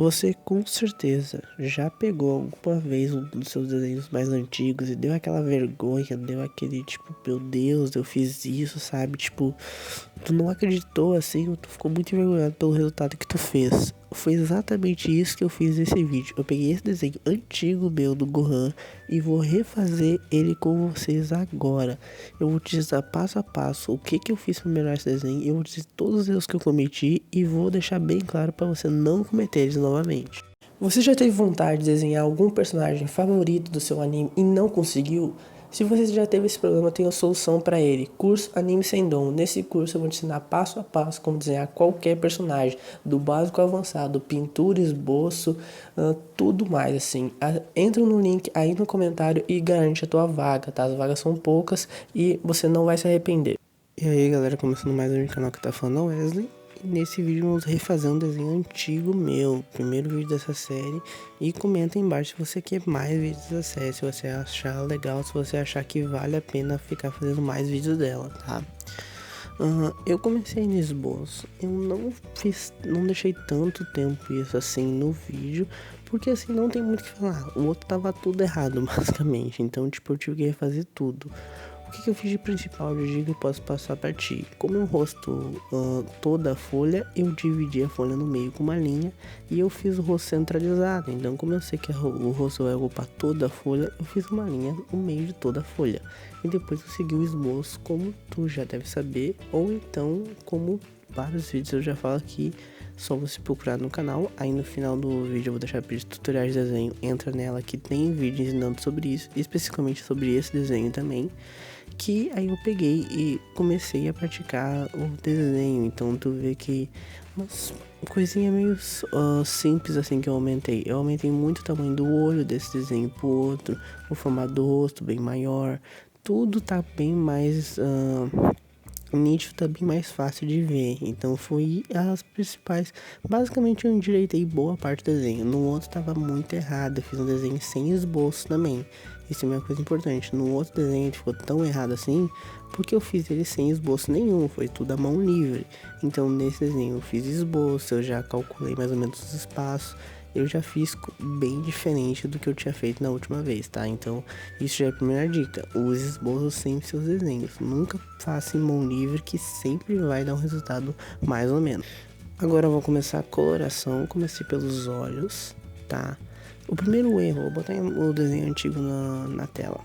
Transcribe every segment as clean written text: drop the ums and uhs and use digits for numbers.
Você com certeza já pegou alguma vez um dos seus desenhos mais antigos e deu aquela vergonha, deu aquele tipo, meu Deus, eu fiz isso, sabe? Tipo, tu não acreditou assim, tu ficou muito envergonhado pelo resultado que tu fez. Foi exatamente isso que eu fiz nesse vídeo. Eu peguei esse desenho antigo meu do Gohan e vou refazer ele com vocês agora. Eu vou te dizer passo a passo o que eu fiz para melhorar esse desenho. Eu vou dizer todos os erros que eu cometi e vou deixar bem claro para você não cometer eles novamente. Você já teve vontade de desenhar algum personagem favorito do seu anime e não conseguiu? Se você já teve esse problema, tem a solução para ele. Curso Anime Sem Dom. Nesse curso eu vou te ensinar passo a passo como desenhar qualquer personagem, do básico ao avançado, pintura, esboço, tudo mais assim. Entra no link aí no comentário e garante a tua vaga, tá? As vagas são poucas e você não vai se arrepender. E aí galera, começando mais um canal que tá falando é o Wesley. E nesse vídeo vamos refazer um desenho antigo meu, primeiro vídeo dessa série. E comenta aí embaixo se você quer mais vídeos dessa série, se você achar legal, se você achar que vale a pena ficar fazendo mais vídeos dela, tá? Eu comecei no esboço, eu não deixei tanto tempo isso assim no vídeo, porque assim não tem muito o que falar, o outro tava tudo errado basicamente, então tipo eu tive que refazer tudo. O que eu fiz de principal de dica eu posso passar pra ti? Como eu rosto toda a folha, eu dividi a folha no meio com uma linha e eu fiz o rosto centralizado. Então, como eu sei que o rosto vai ocupar toda a folha, eu fiz uma linha no meio de toda a folha. E depois eu segui o esboço, como tu já deve saber, ou então, como vários vídeos eu já falo aqui, só você procurar no canal. Aí no final do vídeo eu vou deixar vídeo de tutoriais de desenho, entra nela que tem vídeo ensinando sobre isso, especificamente sobre esse desenho também. Que aí eu peguei e comecei a praticar o desenho. Então tu vê que umas coisinhas meio simples assim que eu aumentei. Eu aumentei muito o tamanho do olho desse desenho pro outro, o formato do rosto bem maior. Tudo tá bem mais nítido, tá bem mais fácil de ver. Então foi as principais. Basicamente eu endireitei boa parte do desenho. No outro tava muito errado. Eu fiz um desenho sem esboço também. Isso é uma coisa importante. No outro desenho ele ficou tão errado assim, porque eu fiz ele sem esboço nenhum. Foi tudo à mão livre. Então nesse desenho eu fiz esboço, eu já calculei mais ou menos os espaços. Eu já fiz bem diferente do que eu tinha feito na última vez, tá? Então, isso já é a primeira dica. Use esboço sempre seus desenhos. Nunca faça em mão livre, que sempre vai dar um resultado mais ou menos. Agora eu vou começar a coloração. Comecei pelos olhos, tá? O primeiro erro, vou botar o desenho antigo na tela.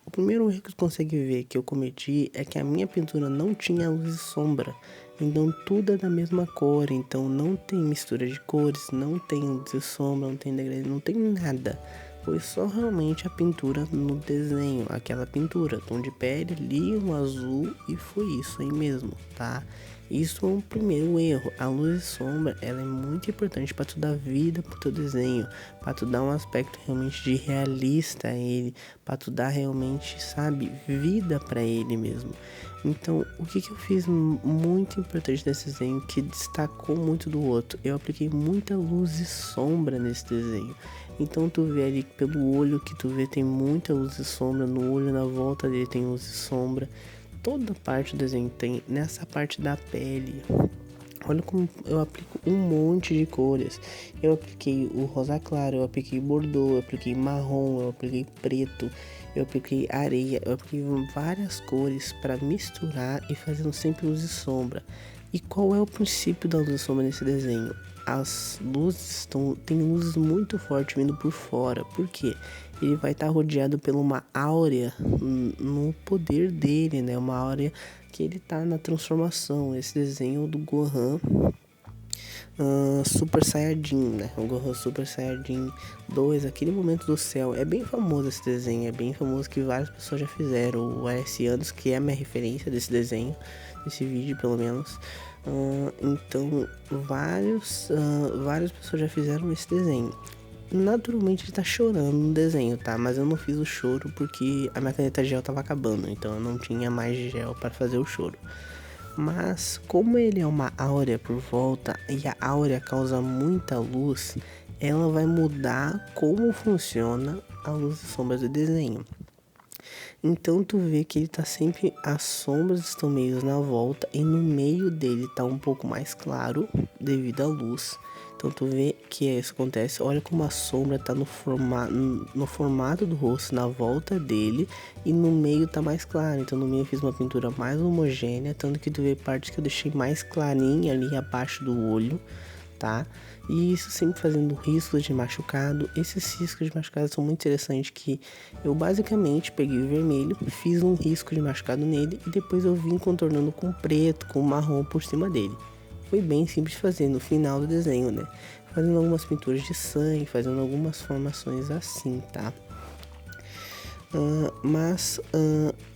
O primeiro erro que você consegue ver que eu cometi é que a minha pintura não tinha luz e sombra. Então tudo é da mesma cor, então não tem mistura de cores, não tem luz e sombra, não tem degradê, não tem nada. Foi só realmente a pintura no desenho, aquela pintura, tom de pele ali, um azul e foi isso aí mesmo, tá? Isso é um primeiro erro. A luz e sombra, ela é muito importante para tu dar vida pro teu desenho, para tu dar um aspecto realmente de realista a ele, para tu dar realmente, sabe, vida para ele mesmo. Então, o que eu fiz muito importante nesse desenho, que destacou muito do outro, eu apliquei muita luz e sombra nesse desenho. Então tu vê ali pelo olho que tu vê tem muita luz e sombra, no olho na volta dele tem luz e sombra. Toda parte do desenho tem, nessa parte da pele. Olha como eu aplico um monte de cores. Eu apliquei o rosa claro, eu apliquei bordô, eu apliquei marrom, eu apliquei preto, eu apliquei areia, eu apliquei várias cores para misturar e fazendo sempre luz e sombra. E qual é o princípio da luz e sombra nesse desenho? As luzes tem luzes muito fortes vindo por fora. Por quê? Ele vai estar rodeado por uma áurea no poder dele, né? Uma áurea que ele tá na transformação. Esse desenho do Gohan Super Saiyajin, né? O Gohan Super Saiyajin 2, aquele momento do céu. É bem famoso esse desenho, é bem famoso que várias pessoas já fizeram. O AS Anos, que é a minha referência desse desenho, desse vídeo pelo menos. Então, várias pessoas já fizeram esse desenho. Naturalmente ele tá chorando no desenho, tá? Mas eu não fiz o choro porque a minha caneta gel tava acabando, então eu não tinha mais gel para fazer o choro. Mas como ele é uma áurea por volta e a áurea causa muita luz, ela vai mudar como funciona a luz e sombras do desenho. Então tu vê que ele tá sempre, as sombras estão meio na volta e no meio dele tá um pouco mais claro devido à luz. Então tu vê que isso acontece, olha como a sombra tá no formato do rosto, na volta dele, e no meio tá mais claro. Então no meio eu fiz uma pintura mais homogênea, tanto que tu vê partes que eu deixei mais clarinha ali abaixo do olho, tá? E isso sempre fazendo riscos de machucado. Esses riscos de machucado são muito interessantes, que eu basicamente peguei o vermelho, fiz um risco de machucado nele e depois eu vim contornando com preto, com marrom por cima dele. Foi bem simples de fazer no final do desenho, né? Fazendo algumas pinturas de sangue, fazendo algumas formações assim, tá? Mas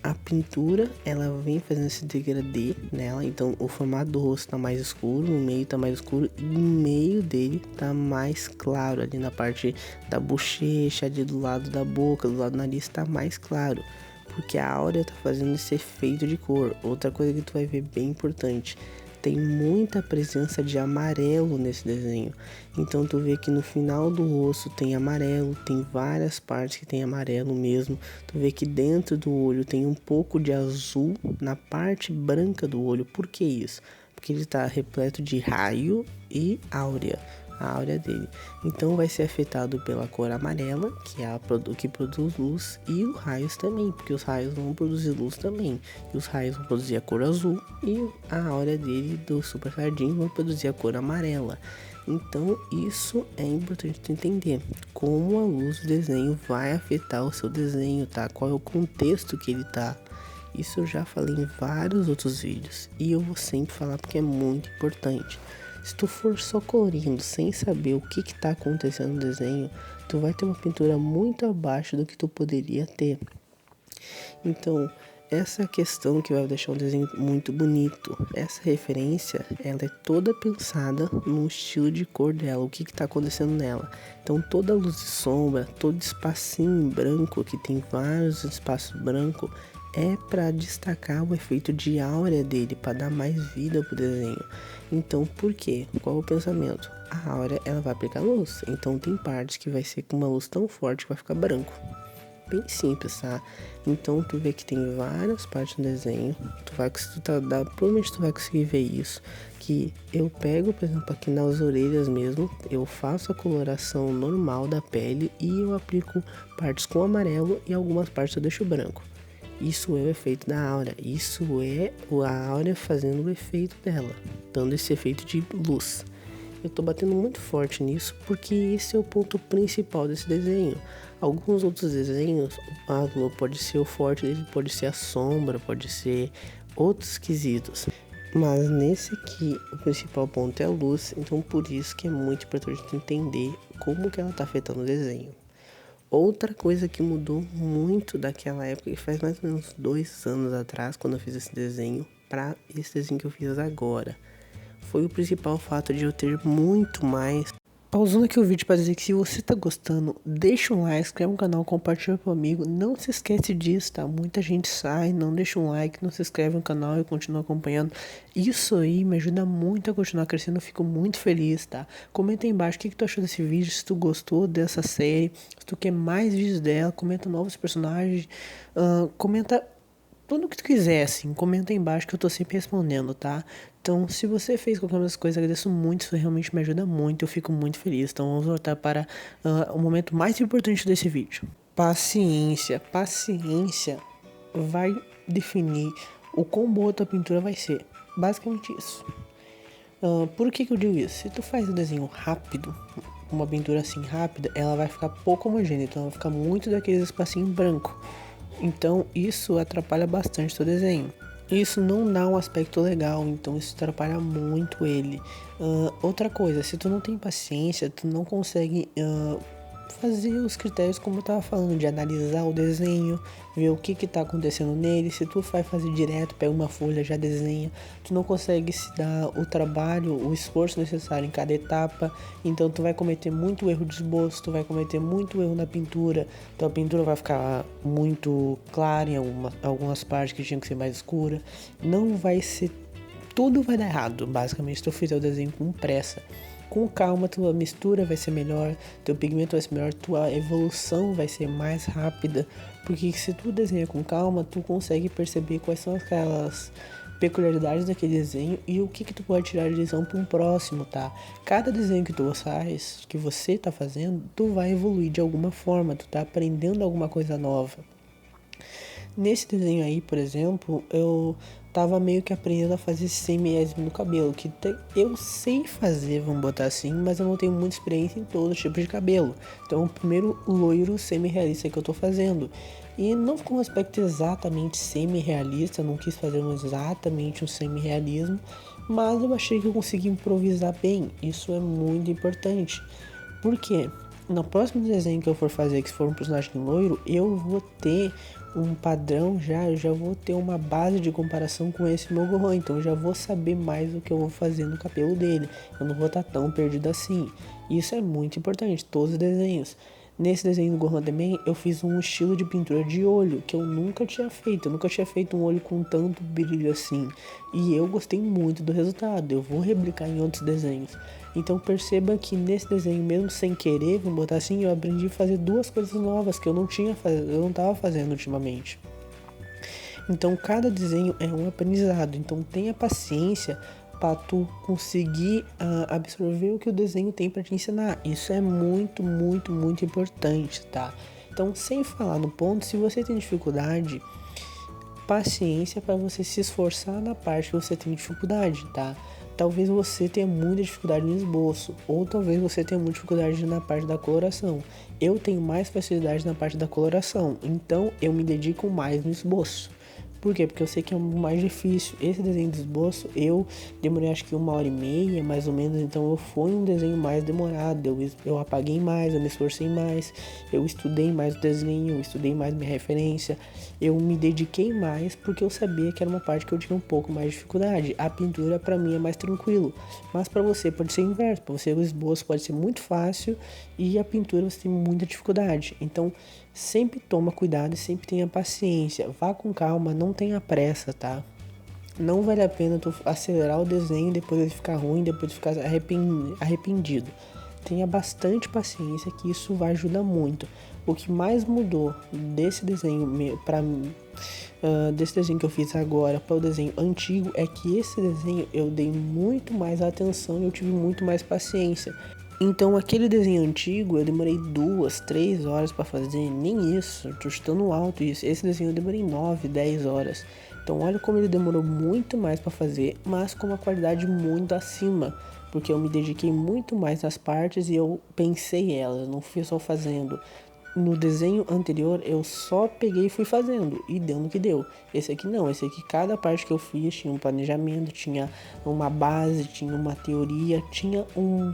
a pintura, ela vem fazendo esse degradê nela. Então o formato do rosto tá mais escuro, no meio tá mais escuro e no meio dele tá mais claro. Ali na parte da bochecha, ali do lado da boca, do lado do nariz tá mais claro, porque a áurea tá fazendo esse efeito de cor. Outra coisa que tu vai ver bem importante, tem muita presença de amarelo nesse desenho. Então tu vê que no final do rosto tem amarelo, tem várias partes que tem amarelo mesmo. Tu vê que dentro do olho tem um pouco de azul na parte branca do olho. Por que isso? Porque ele está repleto de raio e áurea, a áurea dele. Então vai ser afetado pela cor amarela, que é que produz luz, e os raios também, porque os raios vão produzir luz também. E os raios vão produzir a cor azul e a áurea dele do Super Saiyajin vai produzir a cor amarela. Então isso é importante tu entender, como a luz do desenho vai afetar o seu desenho, tá? Qual é o contexto que ele tá. Isso eu já falei em vários outros vídeos e eu vou sempre falar porque é muito importante. Se tu for só colorindo sem saber o que tá acontecendo no desenho, tu vai ter uma pintura muito abaixo do que tu poderia ter. Então, essa questão que vai deixar um desenho muito bonito. Essa referência, ela é toda pensada no estilo de cor dela, o que tá acontecendo nela. Então, toda luz e sombra, todo espacinho em branco, que tem vários espaços brancos, é para destacar o efeito de áurea dele, para dar mais vida pro desenho. Então, por quê? Qual é o pensamento? A áurea, ela vai aplicar luz. Então, tem partes que vai ser com uma luz tão forte que vai ficar branco. Bem simples, tá? Então, tu vê que tem várias partes no desenho. Provavelmente tu vai conseguir ver isso. Que eu pego, por exemplo, aqui nas orelhas mesmo, eu faço a coloração normal da pele e eu aplico partes com amarelo e algumas partes eu deixo branco. Isso é o efeito da áurea, isso é a áurea fazendo o efeito dela, dando esse efeito de luz. Eu tô batendo muito forte nisso porque esse é o ponto principal desse desenho. Alguns outros desenhos, a luz pode ser o forte dele, pode ser a sombra, pode ser outros quesitos. Mas nesse aqui, o principal ponto é a luz, então por isso que é muito importante entender como que ela tá afetando o desenho. Outra coisa que mudou muito daquela época, que faz mais ou menos 2 anos atrás, quando eu fiz esse desenho, para esse desenho que eu fiz agora, foi o principal fato de eu ter muito mais. Pausando aqui o vídeo para dizer que se você tá gostando, deixa um like, inscreve no canal, compartilha com um amigo. Não se esquece disso, tá? Muita gente sai, não deixa um like, não se inscreve no canal e continua acompanhando. Isso aí me ajuda muito a continuar crescendo, eu fico muito feliz, tá? Comenta aí embaixo o que tu achou desse vídeo, se tu gostou dessa série, se tu quer mais vídeos dela, comenta novos personagens, comenta tudo o que tu quiser, assim, comenta aí embaixo que eu tô sempre respondendo, tá? Então, se você fez qualquer uma das coisas, agradeço muito, isso realmente me ajuda muito, eu fico muito feliz. Então, vamos voltar para o momento mais importante desse vídeo. Paciência. Paciência vai definir o quão boa a tua pintura vai ser. Basicamente isso. Por que eu digo isso? Se tu faz um desenho rápido, uma pintura assim rápida, ela vai ficar pouco homogênea, então ela vai ficar muito daqueles espacinhos branco. Então isso atrapalha bastante o seu desenho. Isso não dá um aspecto legal, então isso atrapalha muito ele. Outra coisa, se tu não tem paciência, tu não consegue fazer os critérios como eu tava falando, de analisar o desenho, ver o que tá acontecendo nele. Se tu vai fazer direto, pega uma folha, já desenha, tu não consegue se dar o trabalho, o esforço necessário em cada etapa, então tu vai cometer muito erro de esboço, tu vai cometer muito erro na pintura, tua pintura vai ficar muito clara em algumas partes que tinham que ser mais escura, não vai ser, tudo vai dar errado, basicamente, se tu fizer o desenho com pressa. Com calma, tua mistura vai ser melhor, teu pigmento vai ser melhor, tua evolução vai ser mais rápida, porque se tu desenha com calma, tu consegue perceber quais são aquelas peculiaridades daquele desenho e o que tu pode tirar de lição para um próximo, tá? Cada desenho que tu faz, que você tá fazendo, tu vai evoluir de alguma forma, tu tá aprendendo alguma coisa nova. Nesse desenho aí, por exemplo, eu tava meio que aprendendo a fazer semi-realismo no cabelo, que eu sei fazer, vamos botar assim, mas eu não tenho muita experiência em todo tipo de cabelo. Então, é o primeiro loiro semi-realista que eu tô fazendo. E não ficou um aspecto exatamente semi-realista, não quis fazer exatamente um semi-realismo, mas eu achei que eu consegui improvisar bem. Isso é muito importante. Por quê? No próximo desenho que eu for fazer, que for um personagem loiro, eu vou ter um padrão eu já vou ter uma base de comparação com esse meu Gohan, então eu já vou saber mais o que eu vou fazer no cabelo dele, eu não vou estar tão perdido assim. Isso é muito importante, todos os desenhos. Nesse desenho do Gohan também, eu fiz um estilo de pintura de olho que eu nunca tinha feito. Eu nunca tinha feito um olho com tanto brilho assim. E eu gostei muito do resultado. Eu vou replicar em outros desenhos. Então perceba que nesse desenho, mesmo sem querer, vamos botar assim, eu aprendi a fazer duas coisas novas que eu não estava fazendo ultimamente. Então cada desenho é um aprendizado. Então tenha paciência para tu conseguir absorver o que o desenho tem para te ensinar. Isso é muito, muito, muito importante, tá? Então, sem falar no ponto, se você tem dificuldade, paciência para você se esforçar na parte que você tem dificuldade, tá? Talvez você tenha muita dificuldade no esboço, ou talvez você tenha muita dificuldade na parte da coloração. Eu tenho mais facilidade na parte da coloração, então eu me dedico mais no esboço. Por quê? Porque eu sei que é mais difícil. Esse desenho de esboço, eu demorei acho que 1h30, mais ou menos. Então, foi um desenho mais demorado. Eu apaguei mais, eu me esforcei mais. Eu estudei mais o desenho, eu estudei mais minha referência. Eu me dediquei mais porque eu sabia que era uma parte que eu tinha um pouco mais de dificuldade. A pintura, pra mim, é mais tranquilo. Mas pra você pode ser inverso. Pra você, o esboço pode ser muito fácil e a pintura você tem muita dificuldade. Então, sempre toma cuidado e sempre tenha paciência. Vá com calma, não tenha pressa, tá? Não vale a pena tu acelerar o desenho, depois ele ficar ruim, depois ficar arrependido. Tenha bastante paciência que isso vai ajudar muito. O que mais mudou desse desenho desse desenho que eu fiz agora para o desenho antigo é que esse desenho eu dei muito mais atenção e eu tive muito mais paciência. Então aquele desenho antigo eu demorei 2, 3 horas para fazer, nem isso, tô chutando alto isso. Esse desenho eu demorei 9, 10 horas. Então olha como ele demorou muito mais para fazer, mas com uma qualidade muito acima, porque eu me dediquei muito mais nas partes e eu pensei elas, eu não fui só fazendo. No desenho anterior eu só peguei e fui fazendo e deu no que deu. Esse aqui não, esse aqui cada parte que eu fiz tinha um planejamento, tinha uma base, tinha uma teoria, tinha um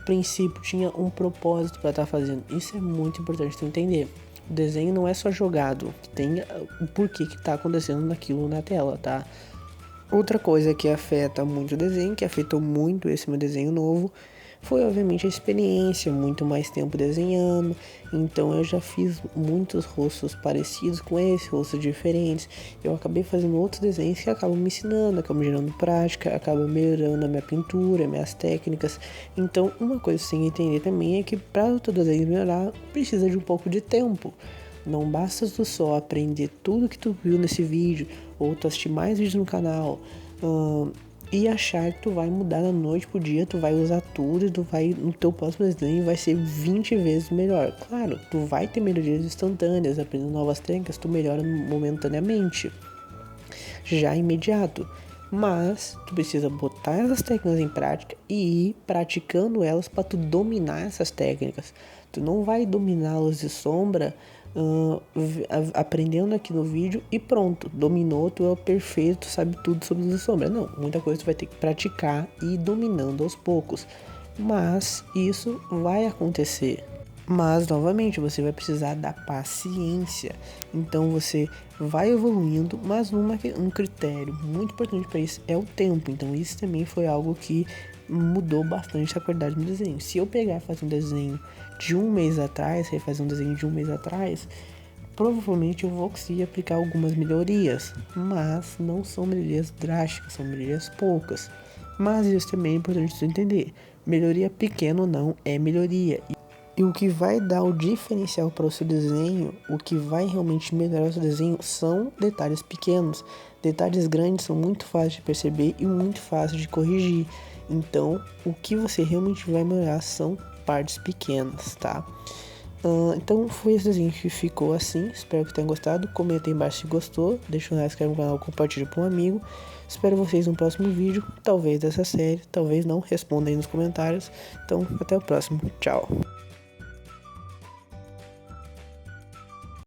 princípio, tinha um propósito para estar fazendo. Isso é muito importante tu entender. O desenho não é só jogado, tem o porquê que tá acontecendo naquilo na tela, tá? Outra coisa que afeta muito o desenho, que afetou muito esse meu desenho novo, foi obviamente a experiência, muito mais tempo desenhando. Então eu já fiz muitos rostos parecidos com esse, rostos diferentes. Eu acabei fazendo outros desenhos que acabam me ensinando, acabam me gerando prática, acabam melhorando a minha pintura, minhas técnicas. Então uma coisa que você tem que entender também é que para o teu desenho melhorar, precisa de um pouco de tempo. Não basta tu só aprender tudo que tu viu nesse vídeo, ou tu assistir mais vídeos no canal, e achar que tu vai mudar da noite pro dia, tu vai usar tudo e tu vai, no teu próximo desenho vai ser 20 vezes melhor. Claro, tu vai ter melhorias instantâneas, aprendendo novas técnicas, tu melhora momentaneamente, já imediato. Mas tu precisa botar essas técnicas em prática e ir praticando elas para tu dominar essas técnicas. Tu não vai dominar luz e sombra aprendendo aqui no vídeo e pronto, dominou, tu é o perfeito, tu sabe tudo sobre luz e sombra. Não, muita coisa tu vai ter que praticar e ir dominando aos poucos. Mas isso vai acontecer. Mas, novamente, você vai precisar da paciência. Então, você vai evoluindo, mas um critério muito importante para isso é o tempo. Então, isso também foi algo que mudou bastante a qualidade do desenho. Se eu pegar e fazer um desenho de um mês atrás, refazer um desenho de um mês atrás, provavelmente eu vou conseguir aplicar algumas melhorias. Mas não são melhorias drásticas, são melhorias poucas. Mas isso também é importante você entender. melhoria pequena ou não é melhoria. E o que vai dar o diferencial para o seu desenho, o que vai realmente melhorar o seu desenho são detalhes pequenos. Detalhes grandes são muito fáceis de perceber e muito fáceis de corrigir. Então, o que você realmente vai melhorar são partes pequenas, tá? Então foi esse desenho que ficou assim. Espero que tenham gostado. Comenta aí embaixo se gostou. Deixa um like, se inscreve no canal, compartilha para um amigo. Espero vocês no próximo vídeo. Talvez dessa série, talvez não. Responda aí nos comentários. Então, até o próximo. Tchau.